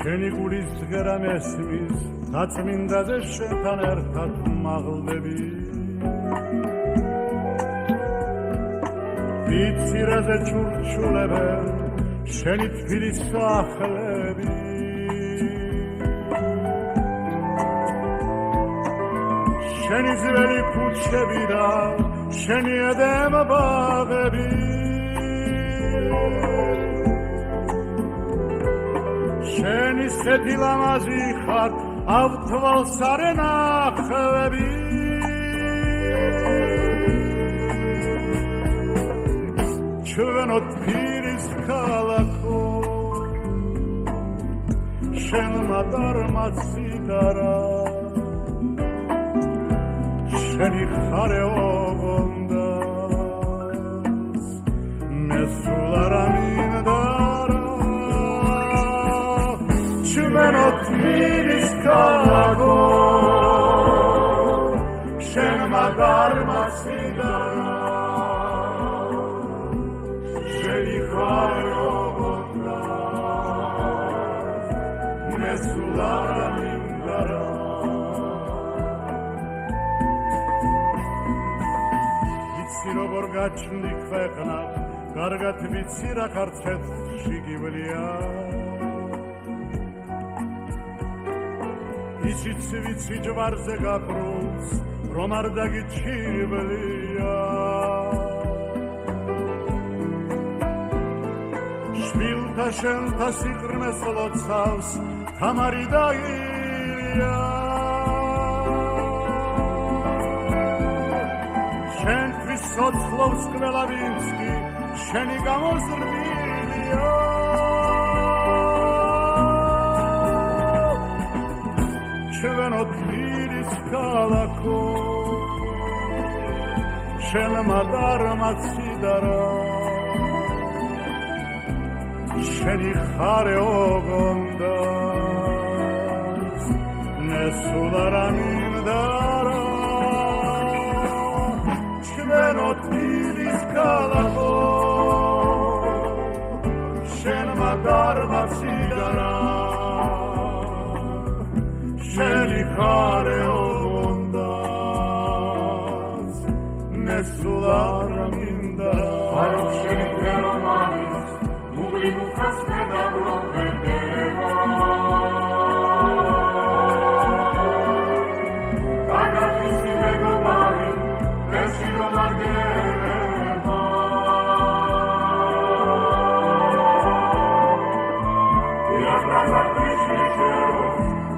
შენი გულის ღერა მესმის დაწმინდაზე შენთან ერთად მაღლდები ვიცირაზე ჩურჩულებენ შენი თბილის სახლები შენი ძველი ქუჩები და შენი ედემ ბაღები შენი სეთი ლამაზი ხარ ავთვალს არ ენახლები ჩვენო თბილის ქალაქო შენმა დარმაც სიდარა შენი ხარე ოღონდას მე სულ არ ამინდარა ჩვენო თბილის ქალაქო შენმა დარმაც სიდარა შენი ხარე ოღონდას მე სულ არ ამინდარა როგორ გაჩნდი ქვეყნა კარგად ვიცი რა ქართლში გივლია ისიც ვიცი ჯვარზე გაფრუს რომ არ დაგიჩივლია შვილთა შენთა სიყრმეს ლოცავს თამარი და ილია შენთვის სოცხლობს ყველა ვინც კი შენი გამოზრდილია ჩვენო თბილის ქალაქო შენმა დარმაც სიდარა შენი ხარე ოღონდას მე სულ არ ამინდარა ჩვენო თბილის ქალაქო შენმა დარმაც სიდარა შენი ხარე ოღონდას მე სულ არ ამინდარა ხარობს შენი გერმანიის მუღლი მუხას მე დაბრუნდება გადაფისი მეგობარი ეში რომ არ გერება იაბრაზა პრიშიშო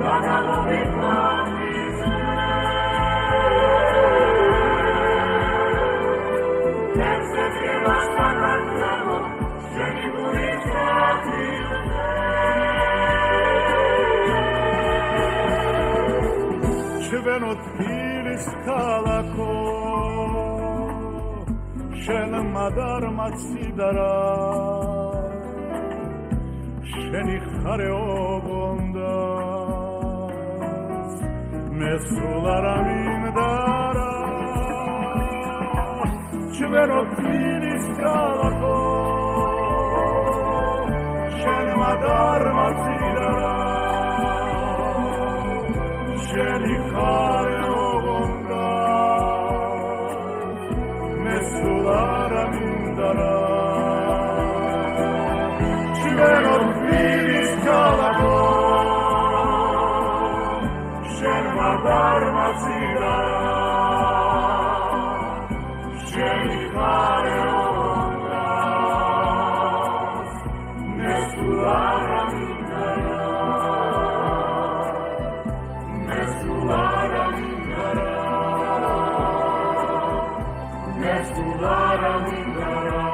დაგალოვი პლანიზე ეცეთი ვასტაკანძამო შენი გულის ათილზე ჩვენო თბილის ქალაქო შენმა დარმაც სიდარა შენი ხარე ოღონდას მე სულ არ ამინდარა ჩვენო თბილის ქალაქო შენმა დარმაც სიდარა შენი ხარე ოღონდას მე სულ არ ამინდარა ჩვენო თბილის ქალაქო შენმა დარმაც სიდარა შენი ხარე ოღონდას მე სულ არ ამინდარა მე სულ არ ამინდარა მე სულ არ ამინდარა